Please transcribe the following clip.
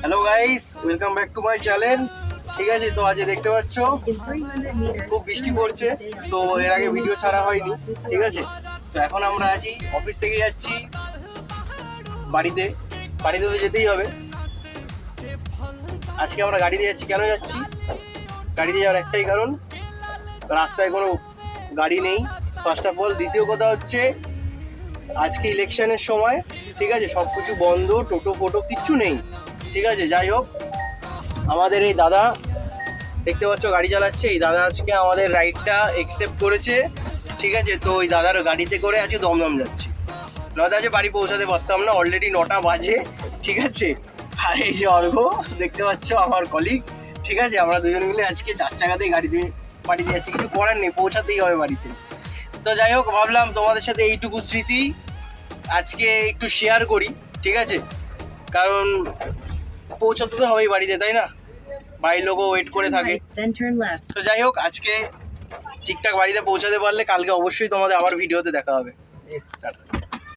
Hello guys, welcome back to my channel. ঠিক আছে, তো আজ দেখতে পাচ্ছ খুব বৃষ্টি পড়ছে, তো এর আগে ভিডিও ছাড়া হয়নি। ঠিক আছে, তো এখন আমরা আছি অফিস থেকে যাচ্ছি বাড়িতে। বাড়িতে তো যেতেই হবে। আজকে আমরা গাড়ি দিয়ে যাচ্ছি। কেন যাচ্ছি? গাড়ি দিয়ে যাওয়ার একটাই কারণ, রাস্তায় কোনো গাড়ি নেই ফার্স্ট অফ অল। দ্বিতীয় কথা হচ্ছে আজকে ইলেকশনের সময়, ঠিক আছে, সব কিছু বন্ধ, টোটো ফোটো কিচ্ছু নেই। ঠিক আছে, যাই হোক, আমাদের এই দাদা দেখতে পাচ্ছ গাড়ি চালাচ্ছে। এই দাদা আজকে আমাদের রাইডটা অ্যাকসেপ্ট করেছে। ঠিক আছে, তো ওই দাদার গাড়িতে করে আজকে দমদম যাচ্ছি। নয়তো আজকে বাড়ি পৌঁছাতে পারতাম না, অলরেডি 9টা বাজে। ঠিক আছে, আর এই যে অর্ঘ্য দেখতে পাচ্ছ আমার কলিগ। ঠিক আছে, আমরা দুজন মিলে আজকে 4 চাকাতেই গাড়িতে বাড়িতে যাচ্ছি। কিছু করার নেই, পৌঁছাতেই হবে বাড়িতে। তো যাই হোক, ভাবলাম তোমাদের সাথে এইটুকু স্মৃতি আজকে একটু শেয়ার করি। ঠিক আছে, কারণ পৌঁছাতে তো হবেই বাড়িতে, তাই না? বাড়ির লোকও ওয়েট করে থাকে। তো যাই হোক, আজকে ঠিকঠাক বাড়িতে পৌঁছাতে পারলে কালকে অবশ্যই তোমাদের আবার ভিডিওতে দেখা হবে।